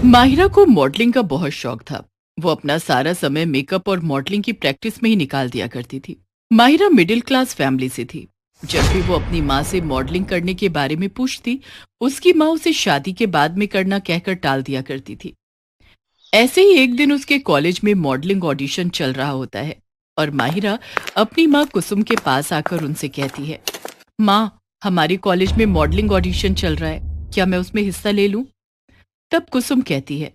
माहिरा को मॉडलिंग का बहुत शौक था। वो अपना सारा समय मेकअप और मॉडलिंग की प्रैक्टिस में ही निकाल दिया करती थी। माहिरा मिडिल क्लास फैमिली से थी। जब भी वो अपनी माँ से मॉडलिंग करने के बारे में पूछती, उसकी माँ उसे शादी के बाद में करना कहकर टाल दिया करती थी। ऐसे ही एक दिन उसके कॉलेज में मॉडलिंग ऑडिशन चल रहा होता है और माहिरा अपनी माँ कुसुम के पास आकर उनसे कहती है, माँ, हमारे कॉलेज में मॉडलिंग ऑडिशन चल रहा है, क्या मैं उसमें हिस्सा ले लूं? तब कुसुम कहती है,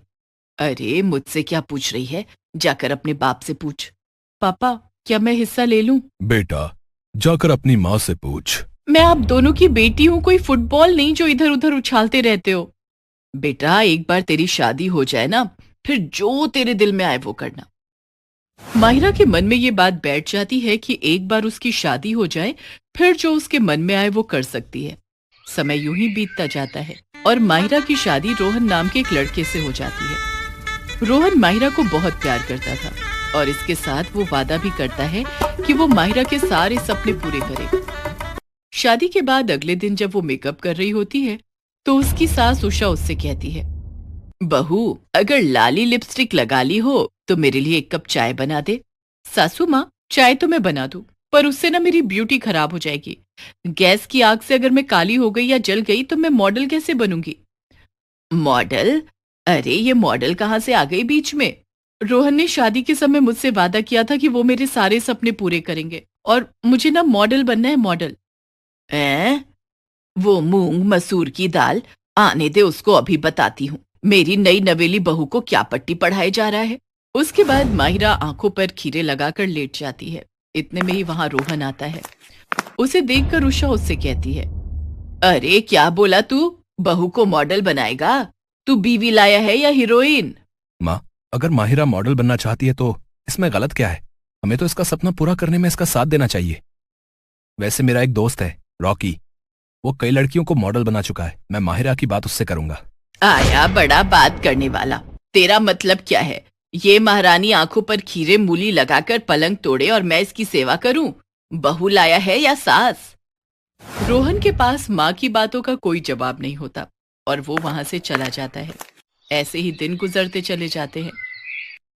अरे मुझसे क्या पूछ रही है, जाकर अपने बाप से पूछ। पापा, क्या मैं हिस्सा ले लूं? बेटा, जाकर अपनी माँ से पूछ। मैं आप दोनों की बेटी हूं, कोई फुटबॉल नहीं जो इधर उधर उछालते रहते हो। बेटा, एक बार तेरी शादी हो जाए ना, फिर जो तेरे दिल में आए वो करना। माहिरा के मन में ये बात बैठ जाती है कि एक बार उसकी शादी हो जाए, फिर जो उसके मन में आए वो कर सकती है। समय यूं ही बीतता जाता है और माहिरा की शादी रोहन नाम के एक लड़के से हो जाती है। रोहन माहिरा को बहुत प्यार करता था और इसके साथ वो वादा भी करता है कि वो माहिरा के सारे सपने पूरे करेगा। शादी के बाद अगले दिन जब वो मेकअप कर रही होती है तो उसकी सास उषा उससे कहती है, बहू, अगर लाली लिपस्टिक लगा ली हो तो मेरे लिए एक कप चाय बना दे। सासू माँ, चाय तो मैं बना दूं, पर उससे ना मेरी ब्यूटी खराब हो जाएगी। गैस की आग से अगर मैं काली हो गई या जल गई तो मैं मॉडल कैसे बनूंगी? मॉडल? अरे ये मॉडल कहाँ से आ गई बीच में? रोहन ने शादी के समय मुझसे वादा किया था कि वो मेरे सारे सपने पूरे करेंगे और मुझे ना मॉडल बनना है, मॉडल। ऐ? वो मूंग मसूर की दाल, आने दे उसको, अभी बताती हूँ। मेरी नई नवेली बहू को क्या पट्टी पढ़ाए जा रहा है। उसके बाद माहिरा आंखों पर खीरे लगाकर लेट जाती है। इतने में ही वहां रोहन आता है। उसे देखकर उषा उससे कहती है, अरे क्या बोला तू? बहू को मॉडल बनाएगा? तू बीवी लाया है या हीरोइन? माँ, अगर माहिरा मॉडल बनना चाहती है तो इसमें गलत क्या है? हमें तो इसका सपना पूरा करने में इसका साथ देना चाहिए। वैसे मेरा एक दोस्त है, रॉकी। वो कई लड़कियों को मॉडल बना चुका है। मैं माहिरा की बात उससे करूंगा। आया बड़ा बात करने वाला। तेरा मतलब क्या है? ये महारानी आंखों पर खीरे मूली लगाकर पलंग तोड़े और मैं इसकी सेवा करूं? बहू लाया है या सास? रोहन के पास माँ की बातों का कोई जवाब नहीं होता और वो वहां से चला जाता है। ऐसे ही दिन गुजरते चले जाते हैं।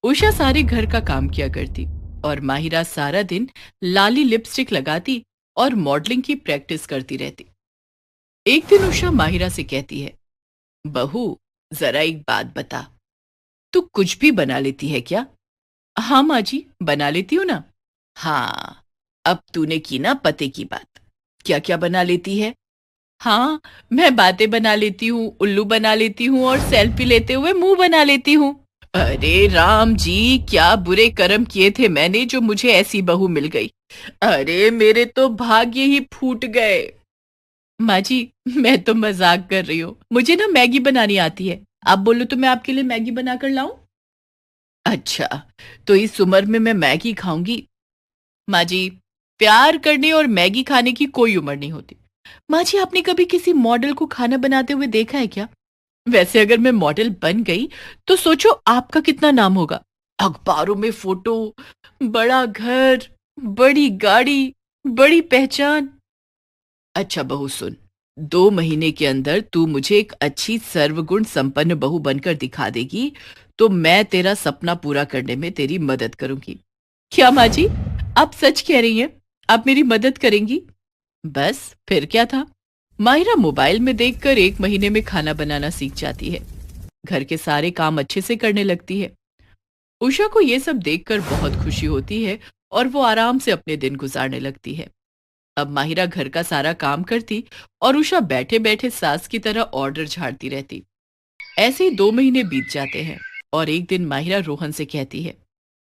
उषा सारे घर का काम किया करती और माहिरा सारा दिन लाली लिपस्टिक लगाती और मॉडलिंग की प्रैक्टिस करती रहती। एक दिन उषा माहिरा से कहती है, बहू, जरा एक बात बता, तू कुछ भी बना लेती है क्या? हाँ माँ जी, बना लेती हूँ ना। हाँ, अब तूने की ना पते की बात। क्या क्या बना लेती है? हाँ, मैं बातें बना लेती हूँ, उल्लू बना लेती हूँ और सेल्फी लेते हुए मुंह बना लेती हूँ। अरे राम जी, क्या बुरे कर्म किए थे मैंने जो मुझे ऐसी बहू मिल गई। अरे मेरे तो भाग्य ही फूट गए। माँ जी, मैं तो मजाक कर रही हूँ। मुझे ना मैगी बनानी आती है। आप बोलो तो मैं आपके लिए मैगी बना कर लाऊं? अच्छा, तो इस उम्र में मैं मैगी खाऊंगी? माँ जी, प्यार करने और मैगी खाने की कोई उम्र नहीं होती। माँ जी, आपने कभी किसी मॉडल को खाना बनाते हुए देखा है क्या? वैसे अगर मैं मॉडल बन गई तो सोचो आपका कितना नाम होगा। अखबारों में फोटो, बड़ा घर, बड़ी गाड़ी, बड़ी पहचान। अच्छा बहू सुन, 2 महीने के अंदर तू मुझे एक अच्छी सर्वगुण संपन्न बहू बनकर दिखा देगी तो मैं तेरा सपना पूरा करने में तेरी मदद करूंगी। क्या माँ जी, आप सच कह रही हैं? आप मेरी मदद करेंगी? बस फिर क्या था। माहिरा मोबाइल में देखकर 1 महीने में खाना बनाना सीख जाती है। घर के सारे काम अच्छे से करने लगती है। उषा को यह सब देखकर बहुत खुशी होती है और वो आराम से अपने दिन गुजारने लगती है। अब माहिरा घर का सारा काम करती और उषा बैठे बैठे सास की तरह ऑर्डर झाड़ती रहती। ऐसे ही 2 महीने बीत जाते हैं और एक दिन माहिरा रोहन से कहती है,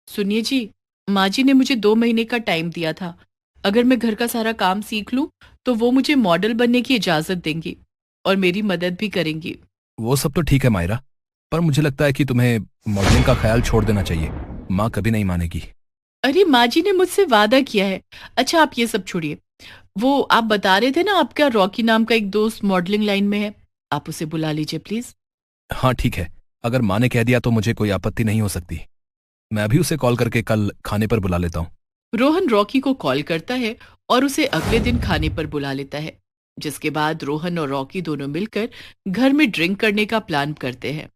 सुनिए जी, माँ जी ने मुझे 2 महीने का टाइम दिया था। अगर मैं घर का सारा काम सीख लूं तो वो मुझे मॉडल बनने की इजाजत देंगी और मेरी मदद भी करेंगी। वो सब तो ठीक है माहिरा, पर मुझे लगता है कि तुम्हें मॉडलिंग का ख्याल छोड़ देना चाहिए। माँ कभी नहीं मानेगी। अरे माँ जी ने मुझसे वादा किया है। अच्छा आप ये सब छोड़िए। वो आप बता रहे थे ना, आपका रॉकी नाम का एक दोस्त मॉडलिंग लाइन में है, आप उसे बुला लीजिए प्लीज। हाँ ठीक है, अगर माँ ने कह दिया तो मुझे कोई आपत्ति नहीं हो सकती। मैं अभी उसे कॉल करके कल खाने पर बुला लेता हूँ। रोहन रॉकी को कॉल करता है और उसे अगले दिन खाने पर बुला लेता है, जिसके बाद रोहन और रॉकी दोनों मिलकर घर में ड्रिंक करने का प्लान करते हैं।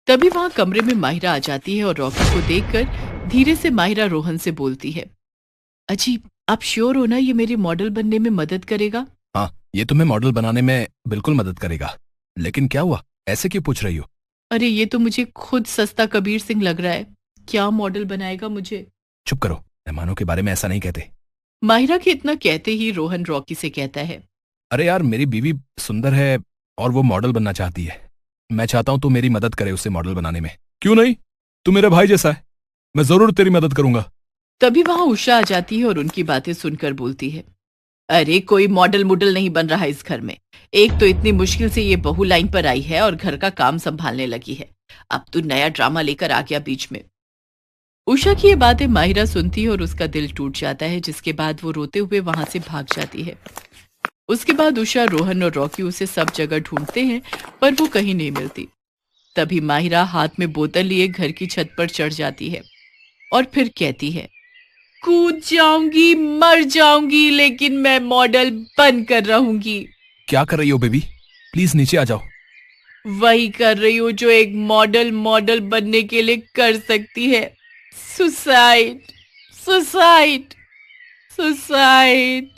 तभी वहां कमरे में माहिरा आ जाती है और रॉकी को देखकर धीरे से माहिरा रोहन से बोलती है, अजी आप श्योर हो ना ये मेरी मॉडल बनने में मदद करेगा? हाँ, ये तुम्हें मॉडल बनाने में बिल्कुल मदद करेगा। लेकिन क्या हुआ, ऐसे क्यों पूछ रही हो? अरे ये तो मुझे खुद सस्ता कबीर सिंह लग रहा है, क्या मॉडल बनाएगा मुझे? चुप करो, मेहमानों के बारे में ऐसा नहीं कहते। माहिरा के इतना कहते ही रोहन रॉकी से कहता है, अरे यार, मेरी बीवी सुंदर है और वो मॉडल बनना चाहती है। मैं चाहता हूं तू मेरी मदद करे उसे मॉडल बनाने में। क्यों नहीं, तू मेरे भाई जैसा है, मैं जरूर तेरी मदद करूंगा। तभी वहां उषा आ जाती है और उनकी बातें सुनकर बोलती है, अरे कोई मॉडल मुडल नहीं बन रहा इस घर में। एक तो इतनी मुश्किल से ये बहू लाइन पर आई है और घर का काम संभालने लगी है, अब तू नया ड्रामा लेकर आ गया बीच में। उषा की ये बातें माहिरा सुनती है और उसका दिल टूट जाता है, जिसके बाद वो रोते हुए वहां से भाग जाती है। उसके बाद उषा, रोहन और रॉकी उसे सब जगह ढूंढते हैं पर वो कहीं नहीं मिलती। तभी माहिरा हाथ में बोतल लिए घर की छत पर चढ़ जाती है और फिर कहती है, कूद जाऊंगी, मर जाऊंगी, लेकिन मैं मॉडल बनकर रहूंगी। क्या कर रही हो बेबी, प्लीज नीचे आ जाओ। वही कर रही हूँ जो एक मॉडल बनने के लिए कर सकती है, सुसाइड सुसाइड सुसाइड।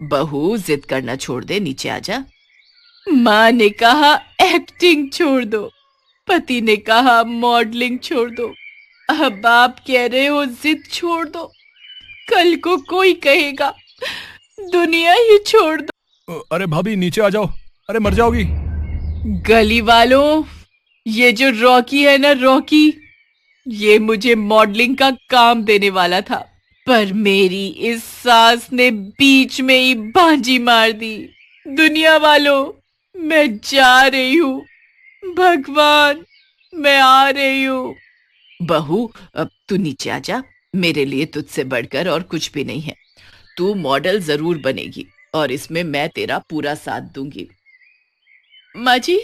बहू जिद करना छोड़ दे, नीचे आ जा। माँ ने कहा एक्टिंग छोड़ दो, पति ने कहा मॉडलिंग छोड़ दो, अब आप कह रहे हो जिद छोड़ दो। कल को कोई कहेगा दुनिया ही छोड़ दो। अरे भाभी नीचे आ जाओ, अरे मर जाओगी। गली वालों, ये जो रॉकी है ना, रॉकी, ये मुझे मॉडलिंग का काम देने वाला था, पर मेरी इस सास ने बीच में ही बांजी मार दी। दुनिया वालों, मैं जा रही हूँ, भगवान मैं आ रही हूँ। बहू अब तू नीचे आ जा, मेरे लिए तुझसे बढ़कर और कुछ भी नहीं है। तू मॉडल जरूर बनेगी और इसमें मैं तेरा पूरा साथ दूंगी। माँ जी,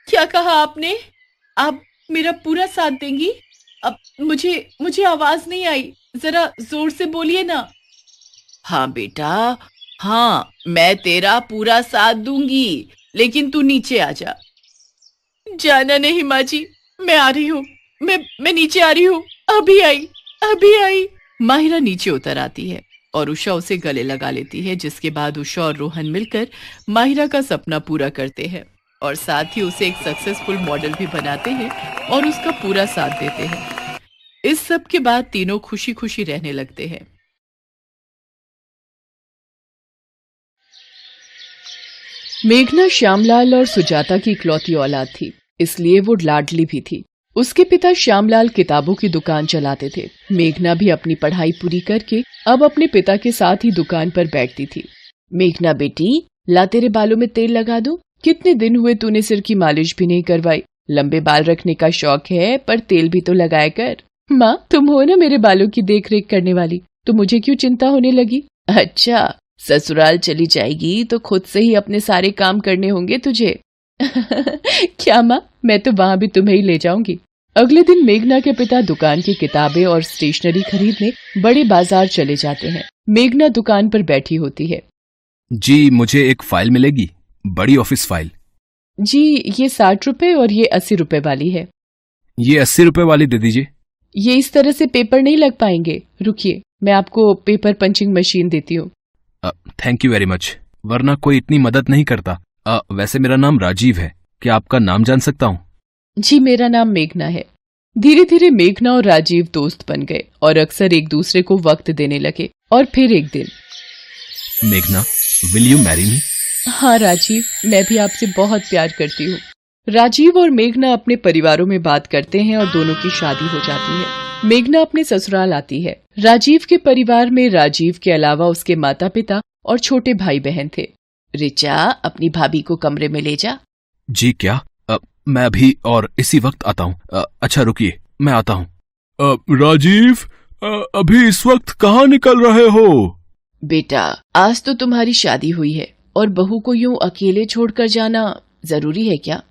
क्या कहा आपने? आप मेरा पूरा साथ देंगी? अब मुझे आवाज नहीं आई, जरा जोर से बोलिए ना। हाँ बेटा, हाँ मैं तेरा पूरा साथ दूंगी, लेकिन तू नीचे आ जा। जाना नहीं माँ जी, मैं आ रही हूँ, मैं नीचे आ रही हूँ, अभी आई। माहिरा नीचे उतर आती है और उषा उसे गले लगा लेती है, जिसके बाद उषा और रोहन मिलकर माहिरा का सपना पूरा करते हैं और साथ ही उसे एक सक्सेसफुल मॉडल भी बनाते हैं और उसका पूरा साथ देते हैं। इस सब के बाद तीनों खुशी खुशी रहने लगते हैं। मेघना श्यामलाल और सुजाता की इकलौती औलाद थी, इसलिए वो लाडली भी थी। उसके पिता श्यामलाल किताबों की दुकान चलाते थे। मेघना भी अपनी पढ़ाई पूरी करके अब अपने पिता के साथ ही दुकान पर बैठती थी। मेघना बेटी, ला तेरे बालों में तेल लगा दूं? कितने दिन हुए तूने सिर की मालिश भी नहीं करवाई। लंबे बाल रखने का शौक है, पर तेल भी तो लगाया कर। माँ, तुम हो ना मेरे बालों की देख रेख करने वाली, तो मुझे क्यों चिंता होने लगी? अच्छा, ससुराल चली जाएगी तो खुद से ही अपने सारे काम करने होंगे तुझे। क्या माँ, मैं तो वहाँ भी तुम्हें ही ले जाऊंगी। अगले दिन मेघना के पिता दुकान की किताबें और स्टेशनरी खरीदने बड़े बाजार चले जाते हैं। मेघना दुकान पर बैठी होती है। जी, मुझे एक फाइल मिलेगी, बड़ी ऑफिस फाइल। जी, ये 60 रुपए और ये 80 रुपए वाली है। ये 80 रुपए वाली दे दीजिए। ये इस तरह से पेपर नहीं लग पाएंगे, रुकिए मैं आपको पेपर पंचिंग मशीन देती हूँ। थैंक यू वेरी मच, वरना कोई इतनी मदद नहीं करता। वैसे मेरा नाम राजीव है, क्या आपका नाम जान सकता हूँ? जी, मेरा नाम मेघना है। धीरे धीरे मेघना और राजीव दोस्त बन गए और अक्सर एक दूसरे को वक्त देने लगे। और फिर एक दिन, मेघना, विल यू मैरी मी? हाँ राजीव, मैं भी आपसे बहुत प्यार करती हूँ। राजीव और मेघना अपने परिवारों में बात करते हैं और दोनों की शादी हो जाती है। मेघना अपने ससुराल आती है। राजीव के परिवार में राजीव के अलावा उसके माता पिता और छोटे भाई बहन थे। रिचा, अपनी भाभी को कमरे में ले जा। जी क्या? मैं अभी और इसी वक्त आता हूँ। अच्छा रुकिए, मैं आता हूँ। राजीव, अभी इस वक्त कहाँ निकल रहे हो? बेटा, आज तो तुम्हारी शादी हुई है और बहू को यूं अकेले छोड़कर जाना जरूरी है क्या?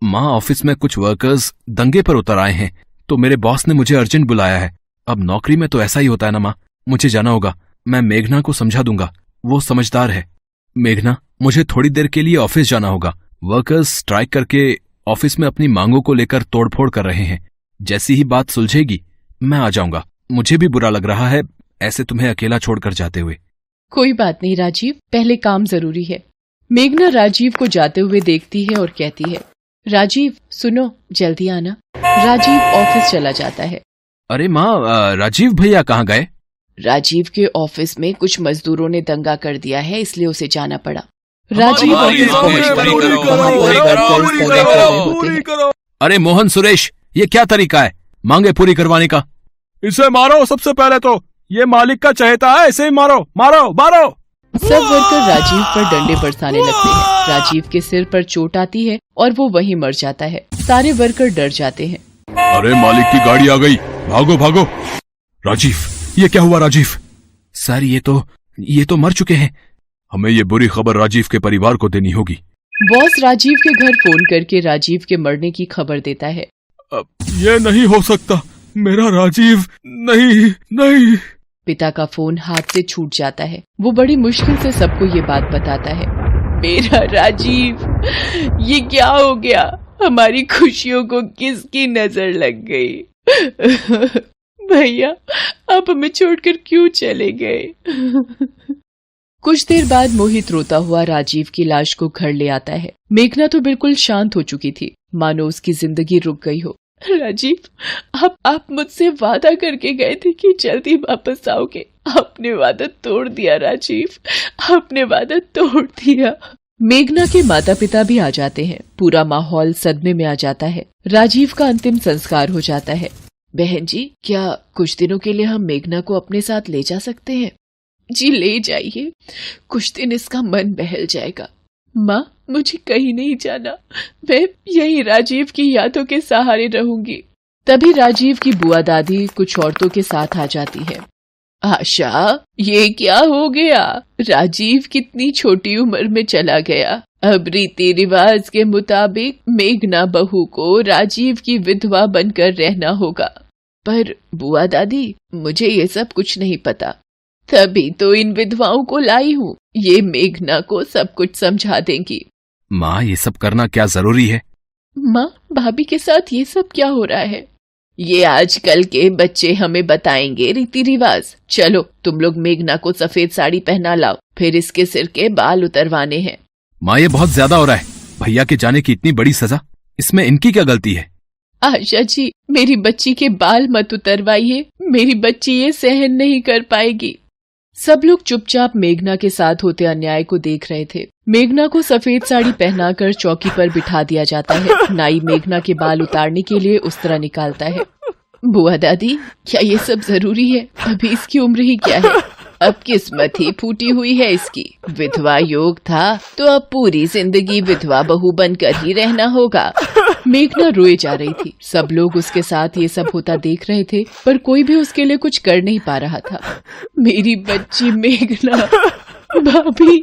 माँ, ऑफिस में कुछ वर्कर्स दंगे पर उतर आए हैं, तो मेरे बॉस ने मुझे अर्जेंट बुलाया है। अब नौकरी में तो ऐसा ही होता है ना माँ, मुझे जाना होगा। मैं मेघना को समझा दूंगा, वो समझदार है। मेघना, मुझे थोड़ी देर के लिए ऑफिस जाना होगा। वर्कर्स स्ट्राइक करके ऑफिस में अपनी मांगों को लेकर तोड़फोड़ कर रहे हैं। जैसी ही बात सुलझेगी मैं आ जाऊंगा। मुझे भी बुरा लग रहा है ऐसे तुम्हें अकेला छोड़कर जाते हुए। कोई बात नहीं राजीव, पहले काम जरूरी है। मेघना राजीव को जाते हुए देखती है और कहती है, राजीव सुनो, जल्दी आना। राजीव ऑफिस चला जाता है। अरे माँ, राजीव भैया कहाँ गए? राजीव के ऑफिस में कुछ मजदूरों ने दंगा कर दिया है, इसलिए उसे जाना पड़ा। राजीव ऑफिस पहुंचता है, वहाँ पर वर्कर्स दंगा कर रहे होते हैं। अरे मोहन, सुरेश, ये क्या तरीका है मांगे पूरी करवाने का? इसे मारो सबसे पहले तो, ये मालिक का चहेता है, इसे ही मारो मारो मारो। सब वर्कर राजीव पर डंडे बरसाने लगते हैं। राजीव के सिर पर चोट आती है और वो वहीं मर जाता है। सारे वर्कर डर जाते हैं। अरे मालिक की गाड़ी आ गई, भागो भागो। राजीव, ये क्या हुआ? राजीव सर, ये तो मर चुके हैं। हमें ये बुरी खबर राजीव के परिवार को देनी होगी। बॉस राजीव के घर फोन करके राजीव के मरने की खबर देता है। ये नहीं हो सकता, मेरा राजीव नहीं। पिता का फोन हाथ से छूट जाता है। वो बड़ी मुश्किल से सबको ये बात बताता है। मेरा राजीव, ये क्या हो गया? हमारी खुशियों को किसकी नजर लग गई? भैया, आप हमें छोड़कर क्यों चले गए? कुछ देर बाद मोहित रोता हुआ राजीव की लाश को घर ले आता है। मेघना तो बिल्कुल शांत हो चुकी थी, मानो उसकी जिंदगी रुक गई हो। राजीव, आप मुझसे वादा करके गए थे कि जल्दी वापस आओगे। आपने वादा तोड़ दिया राजीव, आपने वादा तोड़ दिया। मेघना के माता पिता भी आ जाते हैं। पूरा माहौल सदमे में आ जाता है। राजीव का अंतिम संस्कार हो जाता है। बहन जी, क्या कुछ दिनों के लिए हम मेघना को अपने साथ ले जा सकते हैं? जी ले जाइए, कुछ दिन इसका मन बहल जाएगा। माँ, मुझे कहीं नहीं जाना, मैं यही राजीव की यादों के सहारे रहूंगी। तभी राजीव की बुआ दादी कुछ औरतों के साथ आ जाती है। आशा, ये क्या हो गया? राजीव कितनी छोटी उम्र में चला गया। अब रीति रिवाज के मुताबिक मेघना बहू को राजीव की विधवा बनकर रहना होगा। पर बुआ दादी, मुझे ये सब कुछ नहीं पता, तभी तो इन विधवाओं को लाई हूँ। ये मेघना को सब कुछ समझा देंगी। माँ, ये सब करना क्या जरूरी है? माँ, भाभी के साथ ये सब क्या हो रहा है? ये आजकल के बच्चे हमें बताएंगे रीति रिवाज। चलो, तुम लोग मेघना को सफेद साड़ी पहना लाओ, फिर इसके सिर के बाल उतरवाने हैं। माँ, ये बहुत ज्यादा हो रहा है। भैया के जाने की इतनी बड़ी सजा, इसमें इनकी क्या गलती है? आशा जी, मेरी बच्ची के बाल मत उतरवाइए, मेरी बच्ची ये सहन नहीं कर पाएगी। सब लोग चुपचाप मेघना के साथ होते अन्याय को देख रहे थे। मेघना को सफेद साड़ी पहनाकर चौकी पर बिठा दिया जाता है। नाई मेघना के बाल उतारने के लिए उस तरह निकालता है। बुआ दादी, क्या ये सब जरूरी है? अभी इसकी उम्र ही क्या है? अब किस्मत ही फूटी हुई है इसकी। विधवा योग था तो अब पूरी जिंदगी विधवा बहू बनकर ही रहना होगा। मेघना रोए जा रही थी। सब लोग उसके साथ ये सब होता देख रहे थे, पर कोई भी उसके लिए कुछ कर नहीं पा रहा था। मेरी बच्ची मेघना, भाभी।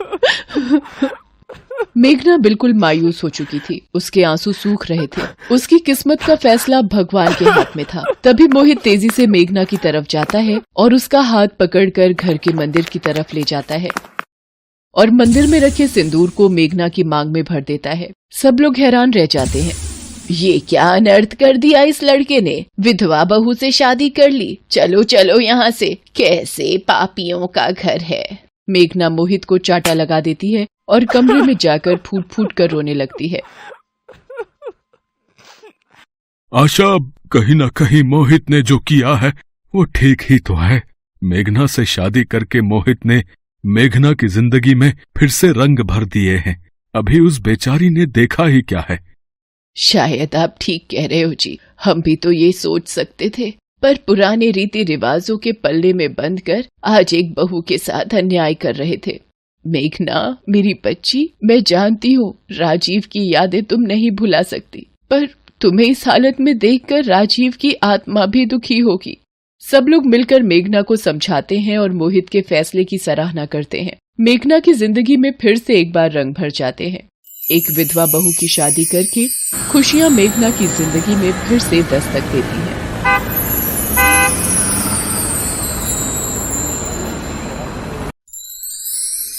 मेघना बिल्कुल मायूस हो चुकी थी। उसके आंसू सूख रहे थे। उसकी किस्मत का फैसला भगवान के हाथ में था। तभी मोहित तेजी से मेघना की तरफ जाता है और उसका हाथ पकड़कर घर के मंदिर की तरफ ले जाता है और मंदिर में रखे सिंदूर को मेघना की मांग में भर देता है। सब लोग हैरान रह जाते हैं। ये क्या अनर्थ कर दिया इस लड़के ने? विधवा बहू से शादी कर ली। चलो चलो यहाँ से, कैसे पापियों का घर है। मेघना मोहित को चाटा लगा देती है और कमरे में जाकर फूट फूट कर रोने लगती है। आशा, कहीं न कहीं मोहित ने जो किया है वो ठीक ही तो है। मेघना से शादी करके मोहित ने मेघना की जिंदगी में फिर से रंग भर दिए हैं। अभी उस बेचारी ने देखा ही क्या है। शायद आप ठीक कह रहे हो जी, हम भी तो ये सोच सकते थे, पर पुराने रीति रिवाजों के पल्ले में बंद कर आज एक बहू के साथ अन्याय कर रहे थे। मेघना, मेरी बच्ची, मैं जानती हूँ राजीव की यादें तुम नहीं भुला सकती, पर तुम्हें इस हालत में देखकर राजीव की आत्मा भी दुखी होगी। सब लोग मिलकर मेघना को समझाते हैं और मोहित के फैसले की सराहना करते हैं। मेघना की जिंदगी में फिर से एक बार रंग भर जाते हैं। एक विधवा बहू की शादी करके खुशियां मेघना की जिंदगी में फिर से दस्तक देती हैं।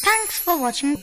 Thanks for watching.